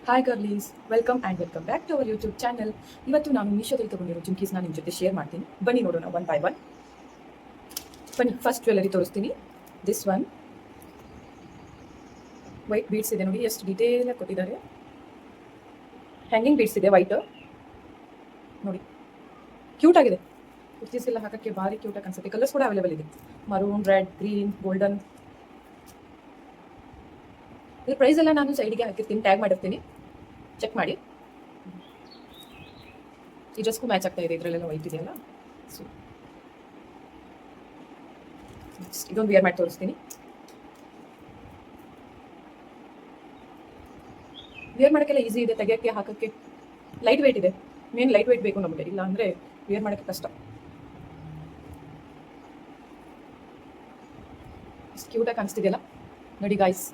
Hi girlies, welcome back to our YouTube channel. ಇವತ್ತು ನಾನು ಮೀಶೋದಲ್ಲಿ ತಗೊಂಡಿರೋ ಜುಮ್ಕೀಸ್ನ ನಿಮ್ಮ ಜೊತೆ ಶೇರ್ ಮಾಡ್ತೀನಿ. ಬನ್ನಿ ನೋಡೋಣ ಒನ್ ಬೈ ಒನ್. ಬನ್ನಿ, ಫಸ್ಟ್ ಜ್ಯುವೆಲರಿ ತೋರಿಸ್ತೀನಿ. ದಿಸ್ ಒನ್ ವೈಟ್ ಬೀಡ್ಸ್ ಇದೆ ನೋಡಿ, ಎಷ್ಟು ಡೀಟೇಲ್ ಆಗಿ ಕೊಟ್ಟಿದ್ದಾರೆ. ಹ್ಯಾಂಗಿಂಗ್ ಬೀಡ್ಸ್ ಇದೆ ವೈಟ್ ನೋಡಿ, ಕ್ಯೂಟ್ ಆಗಿದೆ. ಕುರ್ತೀಸ್ಗೆಲ್ಲ ಹಾಕೋಕ್ಕೆ ಭಾರಿ ಕ್ಯೂಟ್ ಆಗಿ ಅನ್ಸುತ್ತೆ. ಕಲರ್ಸ್ ಕೂಡ ಅವೈಲೇಬಲ್ ಇದೆ, ಮರೂನ್, ರೆಡ್, ಗ್ರೀನ್, ಗೋಲ್ಡನ್. ಇದ್ರ ಪ್ರೈಸ್ ಎಲ್ಲ ನಾನು ಸೈಡಿಗೆ ಹಾಕಿರ್ತೀನಿ, ಟ್ಯಾಗ್ ಮಾಡಿರ್ತೀನಿ, ಚೆಕ್ ಮಾಡಿ. ಈ ಡ್ರೆಸ್ಗೂ ಮ್ಯಾಚ್ ಆಗ್ತಾ ಇದೆ, ಇದರಲ್ಲೆಲ್ಲ ವೈಟ್ ಇದೆಯಲ್ಲ. ಸೊ ಇದೊಂದು ವೇರ್ ಮಾಡಿ ತೋರಿಸ್ತೀನಿ. ವೇರ್ ಮಾಡೋಕ್ಕೆಲ್ಲ ಈಸಿ ಇದೆ, ತೆಗೆಯೋಕ್ಕೆ ಹಾಕೋಕ್ಕೆ ಲೈಟ್ ವೇಟ್ ಇದೆ. ಮೇನ್ ಲೈಟ್ ವೇಟ್ ಬೇಕು ನಮಗೆ, ಇಲ್ಲ ಅಂದರೆ ವೇರ್ ಮಾಡೋಕ್ಕೆ ಕಷ್ಟ. ಕ್ಯೂಟಾಗಿ ಕಾಣಿಸ್ತಿದೆಯಲ್ಲ ನೋಡಿ ಗಾಯ್ಸ್.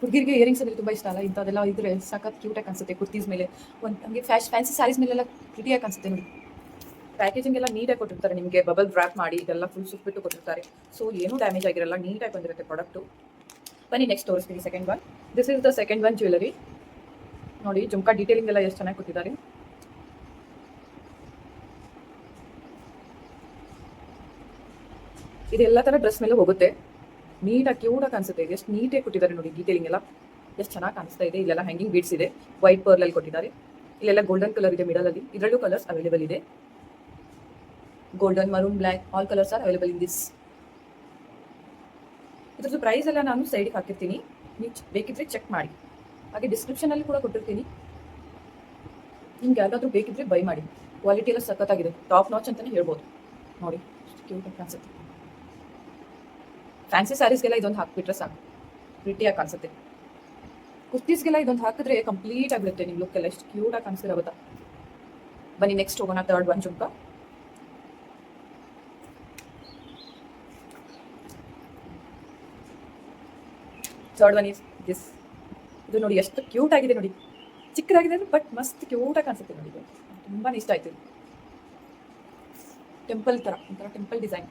ಹುಡುಗಿರಿಗೆ ಇಯರಿಂಗ್ಸ್ ಅಂದರೆ ತುಂಬ ಇಷ್ಟ ಅಲ್ಲ, ಇಂಥದ್ದೆಲ್ಲ ಇದ್ರೆ ಸಖತ್ ಕ್ಯೂಟಾಗಿ ಕಾಣಿಸುತ್ತೆ. ಕುರ್ತೀಸ್ ಮೇಲೆ ಒಂದು ನಮಗೆ ಫ್ಯಾನ್ಸಿ ಸ್ಯಾರೀಸ್ ಮೇಲೆಲ್ಲ ಪ್ರಿಟಿಯಾಗಿ ಕಾಣಿಸುತ್ತೆ ನೋಡಿ. ಪ್ಯಾಕೇಜಿಂಗ್ ಎಲ್ಲ ನೀಟಾಗಿ ಕೊಟ್ಟಿರ್ತಾರೆ, ನಿಮಗೆ ಬಬಲ್ ರ್ಯಾಪ್ ಮಾಡಿ ಇದೆಲ್ಲ ಫುಲ್ ಸುಟ್ಬಿಟ್ಟು ಕೊಟ್ಟಿರ್ತಾರೆ. ಸೊ ಏನೂ ಡ್ಯಾಮೇಜ್ ಆಗಿರಲ್ಲ, ನೀಟಾಗಿ ಬಂದಿರುತ್ತೆ ಪ್ರಾಡಕ್ಟು. ಬನ್ನಿ ನೆಕ್ಸ್ಟ್ ತೋರಿಸ್ತೀನಿ. Second one, this is the second one jewellery ನೋಡಿ. ಜುಮ್ಕಾ ಡೀಟೇಲಿಂಗ್ ಎಲ್ಲ ಎಷ್ಟು ಚೆನ್ನಾಗಿ ಕೊಟ್ಟಿದ್ದಾರೆ. ಇದೆಲ್ಲ ಥರ ಡ್ರೆಸ್ ಮೇಲೆ ಹೋಗುತ್ತೆ, ನೀಟಾಗಿ ಕ್ಯೂಟಾಗಿ ಕಾಣಿಸುತ್ತೆ. ಎಷ್ಟು ನೀಟಾಗಿ ಕೊಟ್ಟಿದ್ದಾರೆ ನೋಡಿ, ಡೀಟೇಲಿಂಗ್ ಎಲ್ಲ ಎಷ್ಟು ಚೆನ್ನಾಗಿ ಕಾಣಿಸ್ತಾ ಇದೆ. ಇಲ್ಲೆಲ್ಲ ಹ್ಯಾಂಗಿಂಗ್ ಬೀಡ್ಸ್ ಇದೆ, ವೈಟ್ ಪರ್ಲಲ್ಲಿ ಕೊಟ್ಟಿದ್ದಾರೆ. ಇಲ್ಲೆಲ್ಲ ಗೋಲ್ಡನ್ ಕಲರ್ ಇದೆ ಮಿಡಲಲ್ಲಿ, ಇದರಲ್ಲೂ ಕಲರ್ಸ್ ಅವೈಲೇಬಲ್ ಇದೆ. Golden, maroon, black, all colours are available in this. ಇದ್ರದ್ದು ಪ್ರೈಸ್ ಎಲ್ಲ ನಾನು ಸೈಡಿಗೆ ಹಾಕಿರ್ತೀನಿ, ನೀವು ಬೇಕಿದ್ರೆ ಚೆಕ್ ಮಾಡಿ. ಹಾಗೆ ಡಿಸ್ಕ್ರಿಪ್ಷನಲ್ಲಿ ಕೂಡ ಕೊಟ್ಟಿರ್ತೀನಿ, ನಿಮ್ಗೆ ಯಾರಿಗಾದ್ರೂ ಬೇಕಿದ್ರೆ ಬೈ ಮಾಡಿ. ಕ್ವಾಲಿಟಿ ಎಲ್ಲ ಸಖತ್ತಾಗಿದೆ, ಟಾಪ್ ನಾಚ್ ಅಂತಲೇ ಹೇಳ್ಬೋದು ನೋಡಿ. ಕ್ಯೂಟಾಗಿ ಕಾಣಿಸುತ್ತೆ. ಫ್ಯಾನ್ಸಿ ಸ್ಯಾರೀಸ್ಗೆಲ್ಲ ಇದೊಂದು ಹಾಕ್ಬಿಟ್ರೆ ಸಾಕು, ಪ್ರಿಟಿಯಾಗಿ ಕಾಣಿಸುತ್ತೆ. ಕುರ್ತೀಸ್ಗೆಲ್ಲ ಇದೊಂದು ಹಾಕಿದ್ರೆ ಕಂಪ್ಲೀಟ್ ಆಗಿಬಿಡುತ್ತೆ ನಿಮ್ಮ ಲುಕ್ ಎಲ್ಲ, ಎಷ್ಟು ಕ್ಯೂಟಾಗಿ ಕಾಣಿಸ್ತಿರೋ ಗೊತ್ತಾ. ಬನ್ನಿ ನೆಕ್ಸ್ಟ್ ಹೋಗೋಣ, third one jhumka. Third one is this. ಇದು ನೋಡಿ ಎಷ್ಟು ಕ್ಯೂಟ್ ಆಗಿದೆ ನೋಡಿ, ಚಿಕ್ಕದಾಗಿದೆ ಬಟ್ ಮಸ್ತ್ ಕ್ಯೂಟಾಗಿ ಕಾಣಿಸುತ್ತೆ ನೋಡಿ. ಇದು ತುಂಬಾ ಇಷ್ಟ ಆಯ್ತು. ಟೆಂಪಲ್ ಥರ, ಒಂಥರ ಟೆಂಪಲ್ ಡಿಸೈನ್.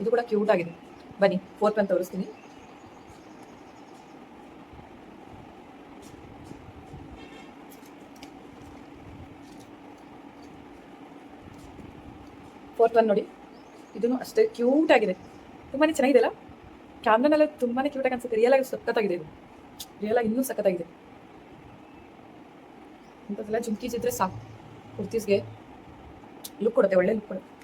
ಇದು ಕೂಡ ಕ್ಯೂಟ್ ಆಗಿದೆ. ಬನ್ನಿ ಫೋರ್ತ್ ಒನ್ ತೋರಿಸ್ತೀನಿ. ಫೋರ್ತ್ ಒನ್ ನೋಡಿ, ಇದೂ ಅಷ್ಟೇ ಕ್ಯೂಟ್ ಆಗಿದೆ, ತುಂಬಾ ಚೆನ್ನಾಗಿದೆ ಅಲ್ಲ. ಕ್ಯಾಮ್ರನೆಲ್ಲ ತುಂಬಾ ಕ್ಯೂಟಾಗಿ ಅನ್ಸುತ್ತೆ, ರಿಯಲ್ ಆಗಿ ಸಖತ್ತಾಗಿದೆ. ಇದು ರಿಯಲ್ ಆಗಿ ಇನ್ನೂ ಸಖತ್ತಾಗಿದೆ. ಇಂಥದ್ದೆಲ್ಲ ಜುಮ್ಕೀಸ್ ಇದ್ರೆ ಸಾಕು, ಕುರ್ತೀಸ್ಗೆ ಲುಕ್ ಕೊಡುತ್ತೆ, ಒಳ್ಳೆ ಲುಕ್ ಕೊಡುತ್ತೆ.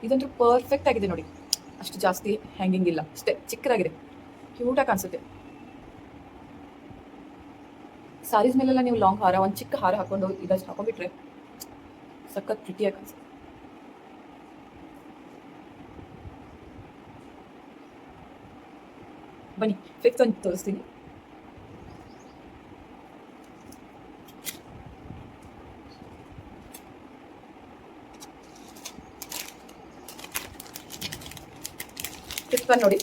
ಇದಂತೂ ಪರ್ಫೆಕ್ಟ್ ಆಗಿದೆ ನೋಡಿ, ಅಷ್ಟು ಜಾಸ್ತಿ ಹ್ಯಾಂಗಿಂಗ್ ಇಲ್ಲ, ಅಷ್ಟೇ ಚಿಕ್ಕದಾಗಿದೆ, ಕ್ಯೂಟಾಗಿ ಕಾಣಿಸುತ್ತೆ. ಸ್ಯಾರೀಸ್ ಮೇಲೆಲ್ಲ ನೀವು ಲಾಂಗ್ ಹಾರ, ಒಂದು ಚಿಕ್ಕ ಹಾರ ಹಾಕೊಂಡು ಇದಷ್ಟು ಹಾಕೊಂಡ್ಬಿಟ್ರೆ ಸಖತ್ ಪ್ರಿಟಿಯಾಗಿ ಕಾಣಿಸುತ್ತೆ. ಬನ್ನಿ ಫಿಫ್ತ್ ಒಂದು ತೋರಿಸ್ತೀನಿ. ಫಿಫ್ತ್ ಒನ್ ನೋಡಿ,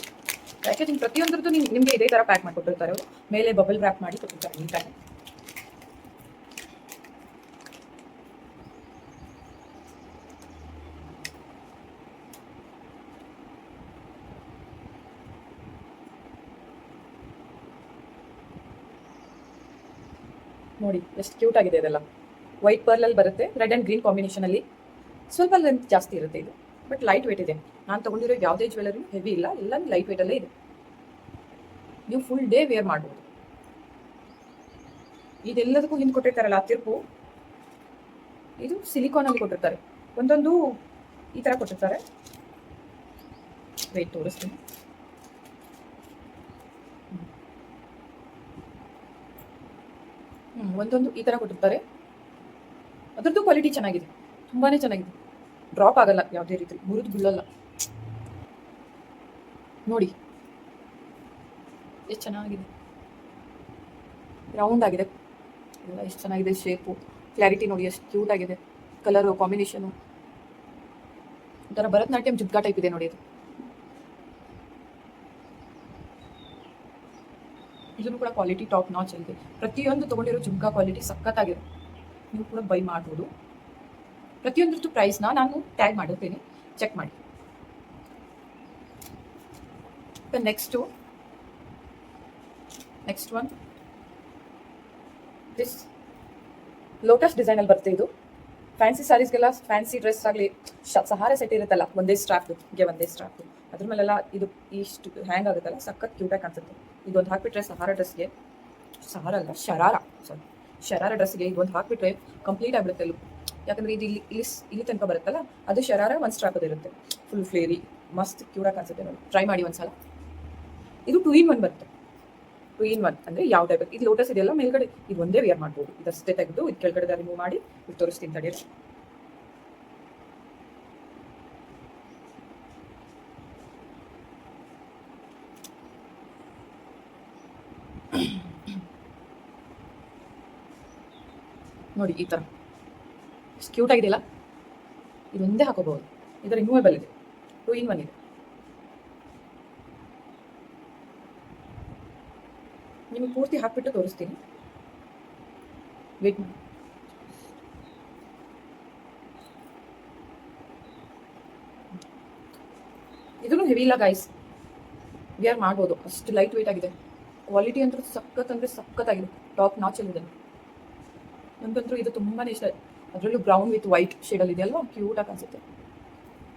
ಪ್ಯಾಕೇಜಿಂಗ್ ಪ್ರತಿಯೊಂದ್ರದ್ದು ನಿಮಗೆ ಇದೇ ಥರ ಪ್ಯಾಕ್ ಮಾಡಿಕೊಟ್ಟಿರ್ತಾರೆ ಅವರು, ಮೇಲೆ ಬಬಲ್ ರ್ಯಾಪ್ ಮಾಡಿ ಕೊಟ್ಟಿರ್ತಾರೆ ನೀಟಾಗಿ. ನೋಡಿ ಎಷ್ಟು ಕ್ಯೂಟ್ ಆಗಿದೆ. ಇದೆಲ್ಲ ವೈಟ್ ಪರ್ಲಲ್ಲಿ ಬರುತ್ತೆ, ರೆಡ್ ಆ್ಯಂಡ್ ಗ್ರೀನ್ ಕಾಂಬಿನೇಷನಲ್ಲಿ. ಸ್ವಲ್ಪ ಲೆಂತ್ ಜಾಸ್ತಿ ಇರುತ್ತೆ ಇದು, ಬಟ್ ಲೈಟ್ ವೇಟ್ ಇದೆ. ನಾನು ತೊಗೊಂಡಿರೋ ಯಾವುದೇ ಜ್ಯುವೆಲರಿ ಹೆವಿ ಇಲ್ಲ, ಎಲ್ಲ ಲೈಟ್ ವೇಟಲ್ಲೇ ಇದೆ. ನೀವು ಫುಲ್ ಡೇ ವೇರ್ ಮಾಡ್ಬೋದು. ಇದೆಲ್ಲದಕ್ಕೂ ಹಿಂದೆ ಕೊಟ್ಟಿರ್ತಾರಲ್ಲ ತಿರುಪು, ಇದು ಸಿಲಿಕಾನಲ್ಲಿ ಕೊಟ್ಟಿರ್ತಾರೆ, ಒಂದೊಂದು ಈ ಥರ ಕೊಟ್ಟಿರ್ತಾರೆ. ವೇಟ್ ತೋರಿಸ್ತೀನಿ. ಒಂದೊಂದು ಈ ಥರ ಕೊಟ್ಟಿರ್ತಾರೆ, ಅದರದ್ದು ಕ್ವಾಲಿಟಿ ಚೆನ್ನಾಗಿದೆ, ತುಂಬಾ ಚೆನ್ನಾಗಿದೆ. ಡ್ರಾಪ್ ಆಗಲ್ಲ, ಯಾವುದೇ ರೀತಿ ಮುರಿದು ಬೀಳಲ್ಲ ನೋಡಿ. ಎಷ್ಟು ಚೆನ್ನಾಗಿದೆ, ರೌಂಡ್ ಆಗಿದೆ, ಎಲ್ಲ ಎಷ್ಟು ಚೆನ್ನಾಗಿದೆ ಶೇಪು. ಕ್ಲಾರಿಟಿ ನೋಡಿ ಎಷ್ಟು ಕ್ಯೂಟ್ ಆಗಿದೆ, ಕಲರು ಕಾಂಬಿನೇಷನು ಒಂಥರ ಭರತನಾಟ್ಯಂ ಜುಗ್ಗಾ ಟೈಪ್ ಇದೆ ನೋಡಿ. ಇದನ್ನು ಕೂಡ ಕ್ವಾಲಿಟಿ ಟಾಪ್ ನಾಚ್ ಇದೆ. ಪ್ರತಿಯೊಂದು ತೊಗೊಂಡಿರೋ ಜುಮ್ಕಾ ಕ್ವಾಲಿಟಿ ಸಖತ್ತಾಗಿದೆ, ನೀವು ಕೂಡ ಬೈ ಮಾಡ್ಬೋದು. ಪ್ರತಿಯೊಂದ್ರದ್ದು ಪ್ರೈಸ್ನ ನಾನು ಟ್ಯಾಗ್ ಮಾಡಿರ್ತೀನಿ, ಚೆಕ್ ಮಾಡಿ. ನೆಕ್ಸ್ಟ್ ಒನ್ ದಿಸ್ ಲೋಟಸ್ ಡಿಸೈನಲ್ಲಿ ಬರುತ್ತೆ. ಇದು ಫ್ಯಾನ್ಸಿ ಸ್ಯಾರೀಸ್ಗೆಲ್ಲ, ಫ್ಯಾನ್ಸಿ ಡ್ರೆಸ್ ಆಗಲಿ, ಸಹಾರ ಸೆಟ್ ಇರುತ್ತಲ್ಲ, ಒಂದೇ ಸ್ಟ್ರಾಪ್ದು ಅದ್ರ ಮೇಲೆಲ್ಲ ಇದು ಇಷ್ಟು ಹ್ಯಾಂಗ್ ಆಗುತ್ತಲ್ಲ, ಸಖತ್ ಕ್ಯೂಟಾಗಿ ಕಾಣಿಸುತ್ತೆ. ಇದೊಂದು ಹಾಕ್ಬಿಟ್ರೆ ಶರಾರ ಡ್ರೆಸ್ಗೆ ಇದೊಂದು ಹಾಕ್ಬಿಟ್ರೆ ಕಂಪ್ಲೀಟ್ ಆಗಿಬಿಡುತ್ತೆ ಲುಕ್. ಯಾಕಂದರೆ ಇದು ಇಲ್ಲಿ ತನಕ ಬರುತ್ತಲ್ಲ, ಅದು ಶರಾರ ಒಂದು ಸ್ಟ್ರಾಪ್ ಇರುತ್ತೆ, ಫುಲ್ ಫ್ಲೇರಿ ಮಸ್ತ್ ಕ್ಯೂಟಾಗಿ ಕಾಣಿಸುತ್ತೆ ನೋಡಿ. ಟ್ರೈ ಮಾಡಿ ಒಂದ್ಸಲ. ಇದು 2 in 1 ಬರುತ್ತೆ. 2 in 1 ಅಂದರೆ ಯಾವ ಟೈಪ್ ಇದು ಲೋಟಸ್ ಇದೆಯಲ್ಲ, ಮೇಲ್ಗಡೆ ಇದು ಒಂದೇ ವೇರ್ ಮಾಡ್ಬೋದು. ಇದಷ್ಟೇ ತೆಗೆದು ಇದು ಕೆಳಗಡೆ ರಿಮೂವ್ ಮಾಡಿ ಇದು ತೋರಿಸ್ತೀನಿ ತಡಿ. ನೋಡಿ ಈ ಥರ ಕ್ಯೂಟ್ ಆಗಿದೆಯಲ್ಲ, ಇದೊಂದೇ ಹಾಕೋಬಹುದು. ಇದು ರಿಮೂವೇಬಲ್ ಇದೆ, 2 in 1 ಇದೆ. ನಿಮಗೆ ಪೂರ್ತಿ ಹಾಕ್ಬಿಟ್ಟು ತೋರಿಸ್ತೀನಿ, ವೇಟ್ ಮಾಡಿ. ಇದನ್ನು ಹೆವಿ ಇಲ್ಲ ಗೈಸ್, ವೇರ್ ಮಾಡ್ಬೋದು, ಅಷ್ಟು ಲೈಟ್ ವೇಟ್ ಆಗಿದೆ. ಕ್ವಾಲಿಟಿ ಅಂತೂ ಸಖತ್ತಾಗಿದೆ, ಟಾಪ್ ನಾಚಲ್ಲಿದೆ. ನನಗಂತೂ ಇದು ತುಂಬಾ ಇಷ್ಟ. ಅದರಲ್ಲೂ ಬ್ರೌನ್ ವಿತ್ ವೈಟ್ ಶೇಡಲ್ಲಿ ಇದೆಯಲ್ವ, ಕ್ಯೂಟಾಗಿ ಅನಿಸುತ್ತೆ.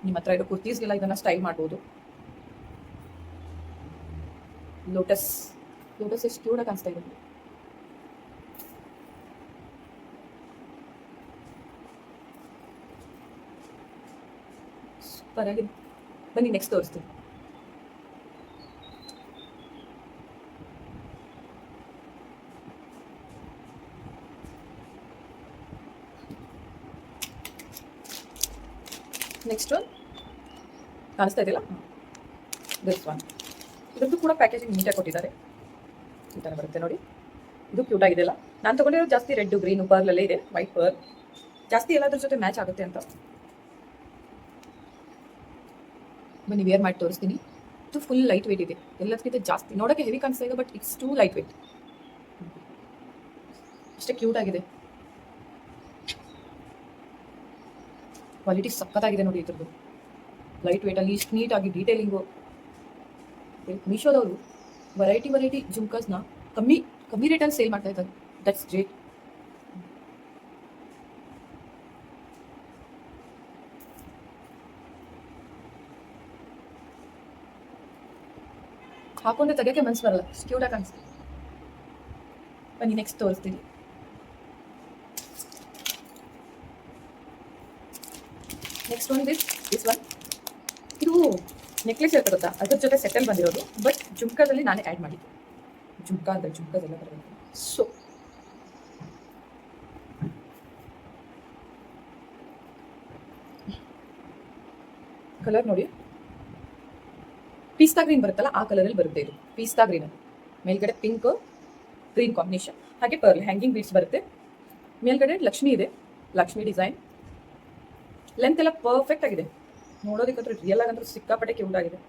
ನಿಮ್ಮ ಹತ್ರ ಇರೋ ಕುರ್ತೀಸ್ಗೆಲ್ಲ ಇದನ್ನು ಸ್ಟೈಲ್ ಮಾಡ್ಬೋದು. ಲೋಟಸ್ ಎಷ್ಟು ಕ್ಯೂಟಾಗಿ ಕಾಣಿಸ್ತಾ ಇದೆ. ಸೂಪರ್ ಆಗಿದೆ. ಬನ್ನಿ ನೆಕ್ಸ್ಟ್ ತೋರಿಸ್ತೀನಿ. ನೆಕ್ಸ್ಟ್ ಒನ್ ಕಾಣಿಸ್ತಾ ಇದೆಯಲ್ಲ, ದಿಸ್ ಒನ್. ಇದಕ್ಕೂ ಕೂಡ ಪ್ಯಾಕೇಜಿಂಗ್ ನೀಟಾಗಿ ಕೊಟ್ಟಿದ್ದಾರೆ. ಈ ಥರ ಬರುತ್ತೆ ನೋಡಿ, ಇದು ಕ್ಯೂಟ್ ಆಗಿದೆಯಲ್ಲ. ನಾನು ತೊಗೊಂಡಿರೋದು ಜಾಸ್ತಿ ರೆಡ್ ಗ್ರೀನು ಪರ್ಲಲ್ಲೇ ಇದೆ, ವೈಟ್ ಪರ್ಲ್ ಜಾಸ್ತಿ ಎಲ್ಲದ್ರ ಜೊತೆ ಮ್ಯಾಚ್ ಆಗುತ್ತೆ ಅಂತ. ಬನ್ನಿ ವೇರ್ ಮಾಡಿ ತೋರಿಸ್ತೀನಿ. ಇದು ಫುಲ್ ಲೈಟ್ ವೇಟ್ ಇದೆ, ಎಲ್ಲದಕ್ಕಿಂತ ಜಾಸ್ತಿ ನೋಡೋಕ್ಕೆ ಹೆವಿ ಕಾಣಿಸ್ತಾ ಇದೆ, but it's two light weight. ಅಷ್ಟೇ ಕ್ಯೂಟ್ ಆಗಿದೆ, ಕ್ವಾಲಿಟಿ ಸಖತ್ತಾಗಿದೆ ನೋಡಿ. ಇದ್ರದ್ದು ಲೈಟ್ ವೇಟಲ್ಲಿ ಇಷ್ಟು ನೀಟಾಗಿ ಡೀಟೇಲಿಂಗು. ಮೀಶೋದವರು ವೆರೈಟಿ ಜುಮ್ಕಾಸ್ನ ಕಮ್ಮಿ ರೇಟಲ್ಲಿ ಸೇಲ್ ಮಾಡ್ತಾ ಇದ್ದಾರೆ. That's great. ಹಾಕೊಂಡ್ರೆ ತೆಗೆಯೋಕ್ಕೆ ಮನ್ಸು ಬರಲ್ಲ, ಕ್ಯೂಟಾಗಿ ಕಾಣಿಸ್ತು. ಬನ್ನಿ ನೆಕ್ಸ್ಟ್ ತೋರಿಸ್ತೀನಿ. Next one this one. ಇದು ನೆಕ್ಲೆಸ್ ಇರುತ್ತೆ ಗೊತ್ತಾ, ಅದ್ರ ಜೊತೆ ಸೆಟಲ್ ಬಂದಿರೋದು, ಬಟ್ ಜುಮ್ಕಾದಲ್ಲಿ ನಾನೇ ಆ್ಯಡ್ ಮಾಡಿದ್ದೆ. ಜುಮ್ಕಾದೆಲ್ಲ ಬರಬೇಕು. ಸೊ ಕಲರ್ ನೋಡಿ, ಪೀಸ್ತಾ ಗ್ರೀನ್ ಬರುತ್ತಲ್ಲ, ಆ ಕಲರಲ್ಲಿ ಬರುತ್ತೆ. ಇದು ಪೀಸ್ತಾ ಗ್ರೀನ್, ಮೇಲ್ಗಡೆ ಪಿಂಕ್ ಗ್ರೀನ್ ಕಾಂಬಿನೇಷನ್, ಹಾಗೆ ಪರ್ಲ್ ಹ್ಯಾಂಗಿಂಗ್ ಬೀಡ್ಸ್ ಬರುತ್ತೆ. ಮೇಲ್ಗಡೆ ಲಕ್ಷ್ಮಿ ಇದೆ, ಲಕ್ಷ್ಮಿ ಡಿಸೈನ್. ಲೆಂತ್ ಎಲ್ಲ ಪರ್ಫೆಕ್ಟ್ ಆಗಿದೆ, ನೋಡೋದಕ್ಕಂತೂ ರಿಯಲ್ ಆಗಂತೂ ಸಿಕ್ಕಾಪಟ್ಟೆ ಕ್ಯೂಟ್ ಆಗಿದೆ.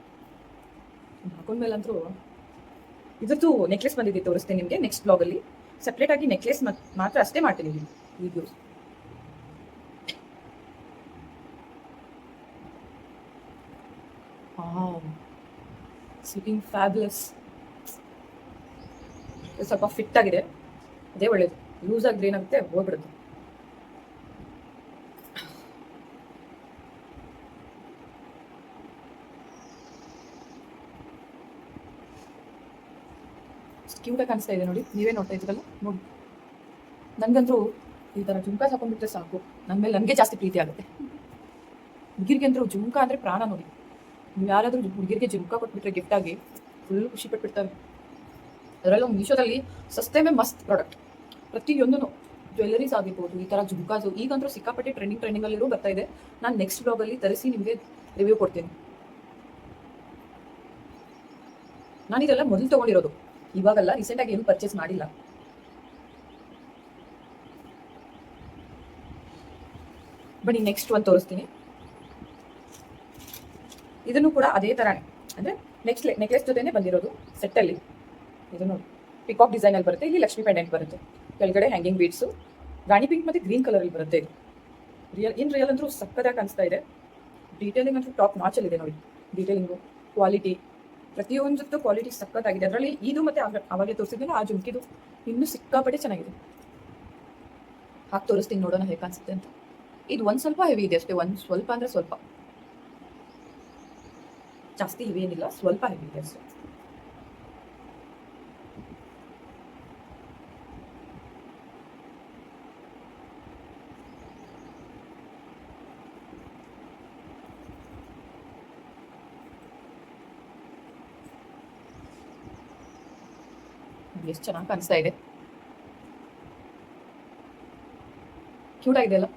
ಹಾಕೊಂಡ್ಮೇಲಂತೂ ಇದ್ರದ್ದು ನೆಕ್ಲೆಸ್ ಬಂದಿದೆ, ತೋರಿಸ್ತೀನಿ ನಿಮಗೆ ನೆಕ್ಸ್ಟ್ ಬ್ಲಾಗಲ್ಲಿ. ಸಪ್ರೇಟಾಗಿ ನೆಕ್ಲೆಸ್ ಮಾತ್ರ ಅಷ್ಟೇ ಮಾಡ್ತೀನಿ ವಿಡಿಯೋಸ್. Sleeping fabulous. ಸ್ವಲ್ಪ ಫಿಟ್ ಆಗಿದೆ, ಅದೇ ಒಳ್ಳೇದು. ಲೂಸ್ ಆಗಿ ಏನಾಗುತ್ತೆ ಹೋಗ್ಬಿಡುತ್ತೆ. ಕ್ಯೂಟಾಗಿ ಕಾಣಿಸ್ತಾ ಇದೆ ನೋಡಿ, ನೀವೇ ನೋಡ್ತಾ ಇದ್ದೀರಲ್ಲ ನೋಡಿ. ನನಗಂತೂ ಈ ಥರ ಜುಮ್ಕಾಸ್ ಹಾಕೊಂಡ್ಬಿಟ್ರೆ ಸಾಕು, ನನ್ನ ಮೇಲೆ ನನಗೆ ಜಾಸ್ತಿ ಪ್ರೀತಿ ಆಗುತ್ತೆ. ಹುಡುಗಿರಿಗೆ ಅಂದರೂ ಜುಮ್ಕಾ ಅಂದರೆ ಪ್ರಾಣ ನೋಡಿ. ನೀವು ಯಾರಾದರೂ ಹುಡುಗಿರಿಗೆ ಜುಮ್ಕಾ ಕೊಟ್ಬಿಟ್ರೆ ಗಿಫ್ಟಾಗಿ ಫುಲ್ ಖುಷಿ ಪಟ್ಬಿಡ್ತಾರೆ. ಅದರಲ್ಲೂ ಮೀಶೋದಲ್ಲಿ ಸಸ್ತೆ ಮೇ ಮಸ್ತ್ ಪ್ರಾಡಕ್ಟ್. ಪ್ರತಿಯೊಂದೂ ಜ್ಯುವೆಲ್ಲರೀಸ್ ಆಗಿರ್ಬೋದು, ಈ ಥರ ಜುಮ್ಕಾಸು ಈಗಂತೂ ಸಿಕ್ಕಾಪಟ್ಟೆ ಟ್ರೆಂಡಿಂಗಲ್ಲಿರೋ ಬರ್ತಾ ಇದೆ. ನಾನು ನೆಕ್ಸ್ಟ್ ಬ್ಲಾಗಲ್ಲಿ ತರಿಸಿ ನಿಮಗೆ ರಿವ್ಯೂ ಕೊಡ್ತೀನಿ. ನಾನು ಇದೆಲ್ಲ ಮೊದಲು ತೊಗೊಂಡಿರೋದು, ಇವಾಗಲ್ಲ, ರೀಸೆಂಟಾಗಿ ಏನು ಪರ್ಚೇಸ್ ಮಾಡಿಲ್ಲ. ಬನ್ನಿ ನೆಕ್ಸ್ಟ್ ಒಂದು ತೋರಿಸ್ತೀನಿ. ಇದನ್ನು ಕೂಡ ಅದೇ ಥರನೇ, ಅಂದರೆ ನೆಕ್ಲೆಸ್ ಜೊತೆನೇ ಬಂದಿರೋದು ಸೆಟ್ಟಲ್ಲಿ. ಇದು ನೋಡಿ ಪಿಕಾಕ್ ಡಿಸೈನಲ್ಲಿ ಬರುತ್ತೆ. ಇಲ್ಲಿ ಲಕ್ಷ್ಮಿ ಪೆಂಡೆಂಟ್ ಬರುತ್ತೆ, ಕೆಳಗಡೆ ಹ್ಯಾಂಗಿಂಗ್ ಬೀಡ್ಸು, ರಾಣಿ ಪಿಂಕ್ ಮತ್ತು ಗ್ರೀನ್ ಕಲರಲ್ಲಿ ಬರುತ್ತೆ. ಇದು ರಿಯಲ್ ಅಂತೂ ಸಕ್ಕದಾಗಿ ಕಾಣಿಸ್ತಾ ಇದೆ. ಡೀಟೇಲಿಂಗ್ ಅಂತೂ ಟಾಪ್ ನಾಚಲ್ಲಿದೆ ನೋಡಿ. ಡೀಟೇಲಿಂಗು, ಕ್ವಾಲಿಟಿ, ಪ್ರತಿಯೊಂದು ಕ್ವಾಲಿಟಿ ಸಕ್ಕತ್ತಾಗಿದೆ. ಅದರಲ್ಲಿ ಇದು ಮತ್ತು ಅವಾಗಲೇ ತೋರಿಸಿದ್ಮೇಲೆ ಆ ಜುಮ್ಕಿದು ಇನ್ನೂ ಸಿಕ್ಕಾಪಟ್ಟೆ ಚೆನ್ನಾಗಿದೆ. ಹಾಕಿ ತೋರಿಸ್ತೀನಿ, ನೋಡೋಣ ಹೇಗೆ ಕಾಣಿಸುತ್ತೆ ಅಂತ. ಇದು ಒಂದು ಸ್ವಲ್ಪ ಹೆವಿ ಇದೆ ಅಷ್ಟೇ, ಒಂದು ಸ್ವಲ್ಪ ಅಂದರೆ ಸ್ವಲ್ಪ, ಜಾಸ್ತಿ ಹೆವಿ ಏನಿಲ್ಲ, ಸ್ವಲ್ಪ ಹೆವಿ ಇದೆ ಅಷ್ಟೇ. ಎಷ್ಟು ಚೆನ್ನಾಗಿ ಕಾಣಿಸ್ತಾ ಇದೆ, ಕ್ಯೂಟ್ ಆಗಿದೆ ಅಲ್ಲ.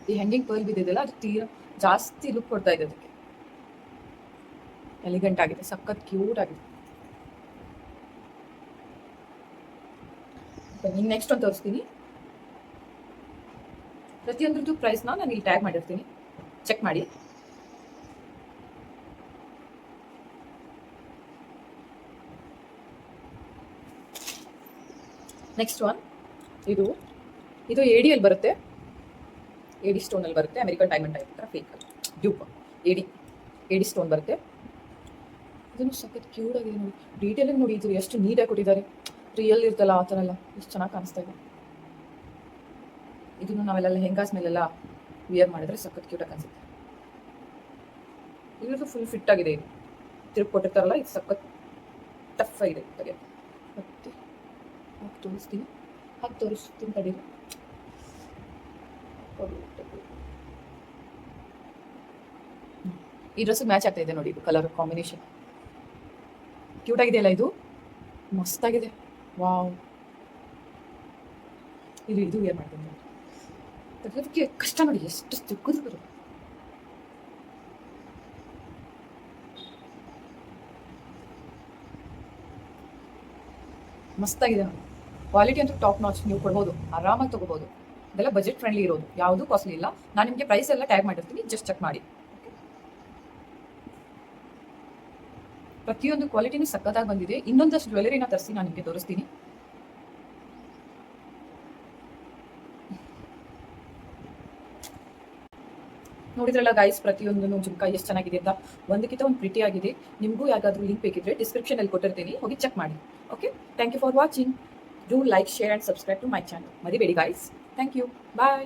ಈ ಹ್ಯಾಂಗಿಂಗ್ ಪರ್ಲ್ ಬಿದ್ದಿದೆಯಲ್ಲ, ಅದು ತೀರಾ ಜಾಸ್ತಿ ಲುಕ್ ಕೊಡ್ತಾ ಇದೆ ಅದಕ್ಕೆ. ಎಲಿಗೆಂಟ್ ಆಗಿದೆ, ಸಖತ್ ಕ್ಯೂಟ್ ಆಗಿದೆ. ನಿಂಗೆ ನೆಕ್ಸ್ಟ್ ಒಂದು ತೋರಿಸ್ತೀನಿ. ಪ್ರತಿಯೊಂದ್ರದ್ದು ಪ್ರೈಸ್ನ ನಾನು ಇಲ್ಲಿ ಟ್ಯಾಗ್ ಮಾಡಿರ್ತೀನಿ, ಚೆಕ್ ಮಾಡಿ. ನೆಕ್ಸ್ಟ್ ಒನ್, ಇದು ಎಡಿಯಲ್ಲಿ ಬರುತ್ತೆ, ಎಡಿ ಸ್ಟೋನಲ್ಲಿ ಬರುತ್ತೆ. ಅಮೆರಿಕನ್ ಡೈಮಂಡ್ ಟೈಪ್ ಥರ ಫೇಕ್ ಡ್ಯೂಪ್ ಎಡಿ ಸ್ಟೋನ್ ಬರುತ್ತೆ. ಇದನ್ನು ಸಖತ್ ಕ್ಯೂಟ್ ಆಗಿದೆ ನೋಡಿ. ಡೀಟೇಲಿಂಗ್ ನೋಡಿ, ಇದು ಎಷ್ಟು ನೀಟಾಗಿ ಕೊಟ್ಟಿದ್ದಾರೆ. ರಿಯಲ್ ಇರ್ತಲ್ಲ ಆ ಥರ ಎಲ್ಲ ಎಷ್ಟು ಚೆನ್ನಾಗಿ ಕಾಣಿಸ್ತಾ ಇದೆ. ಇದನ್ನು ನಾವೆಲ್ಲ ಲೆಹೆಂಗಾಸ್ ಮೇಲೆಲ್ಲ ವಿಯರ್ ಮಾಡಿದ್ರೆ ಸಖತ್ ಕ್ಯೂಟಾಗಿ ಕಾಣಿಸುತ್ತೆ. ಇದ್ರದ್ದು ಫುಲ್ ಫಿಟ್ ಆಗಿದೆ. ಇದು ತಿರುಗಿ ಕೊಟ್ಟಿರ್ತಾರಲ್ಲ, ಇದು ಸಖತ್ ಟಫ್ ಆಗಿದೆ ತೆಗೆಯೋದು. ಮತ್ತೆ ಹಾಕಿ ತೋರಿಸ್ತೀನಿ ತಡೀರಿ. ಈ ಡ್ರೆಸ್ ಮ್ಯಾಚ್ ಆಗ್ತಾ ಇದೆ ನೋಡಿ, ಇದು ಕಲರ್ ಕಾಂಬಿನೇಷನ್ ಕ್ಯೂಟ್ ಆಗಿದೆಯಲ್ಲ, ಇದು ಮಸ್ತಾಗಿದೆ. ವಾವ್, ಇದು ಏನು ಮಾಡ್ತೀನಿ ತೆಗೆಯೋದಕ್ಕೆ ಕಷ್ಟ ನೋಡಿ, ಎಷ್ಟು ಚಿಕ್ಕದು ಬರುತ್ತೆ. ಮಸ್ತಾಗಿದೆ ನೋಡಿ. ಕ್ವಾಲಿಟಿ ಅಂತೂ ಟಾಪ್ ನಾಚ್, ನೀವು ಕೊಡ್ಬೋದು, ಆರಾಮಾಗಿ ತೊಗೋಬೋದು. ಇದೆಲ್ಲ ಬಜೆಟ್ ಫ್ರೆಂಡ್ಲಿ ಇರೋದು, ಯಾವುದೂ ಕಾಸ್ಟ್ಲಿ ಇಲ್ಲ. ನಾನು ನಿಮಗೆ ಪ್ರೈಸ್ ಎಲ್ಲ ಟ್ಯಾಗ್ ಮಾಡಿರ್ತೀನಿ, ಜಸ್ಟ್ ಚೆಕ್ ಮಾಡಿ. ಪ್ರತಿಯೊಂದು ಕ್ವಾಲಿಟಿನೂ ಸಕ್ಕತ್ತಾಗಿ ಬಂದಿದೆ. ಇನ್ನೊಂದಷ್ಟು ಜ್ಯುವೆಲರಿನ ತರಿಸಿ ನಾನು ನಿಮಗೆ ತೋರಿಸ್ತೀನಿ. ನೋಡಿದ್ರಲ್ಲ ಗೈಸ್, ಪ್ರತಿಯೊಂದನ್ನು ಜುಮ್ಕಾ ಎಷ್ಟು ಚೆನ್ನಾಗಿದೆ ಅಂತ, ಒಂದಕ್ಕಿಂತ ಒಂದು ಪ್ರಿಟಿ ಆಗಿದೆ. ನಿಮಗೂ ಯಾವ್ದಾದ್ರು ಲಿಂಕ್ ಬೇಕಿದ್ರೆ ಡಿಸ್ಕ್ರಿಪ್ಷನಲ್ಲಿ ಕೊಟ್ಟಿರ್ತೀನಿ, ಹೋಗಿ ಚೆಕ್ ಮಾಡಿ. Okay, thank you for watching. Do like, share and subscribe to my channel. ಮರಿಬೇಡಿ ಗೈಸ್. Thank you, bye.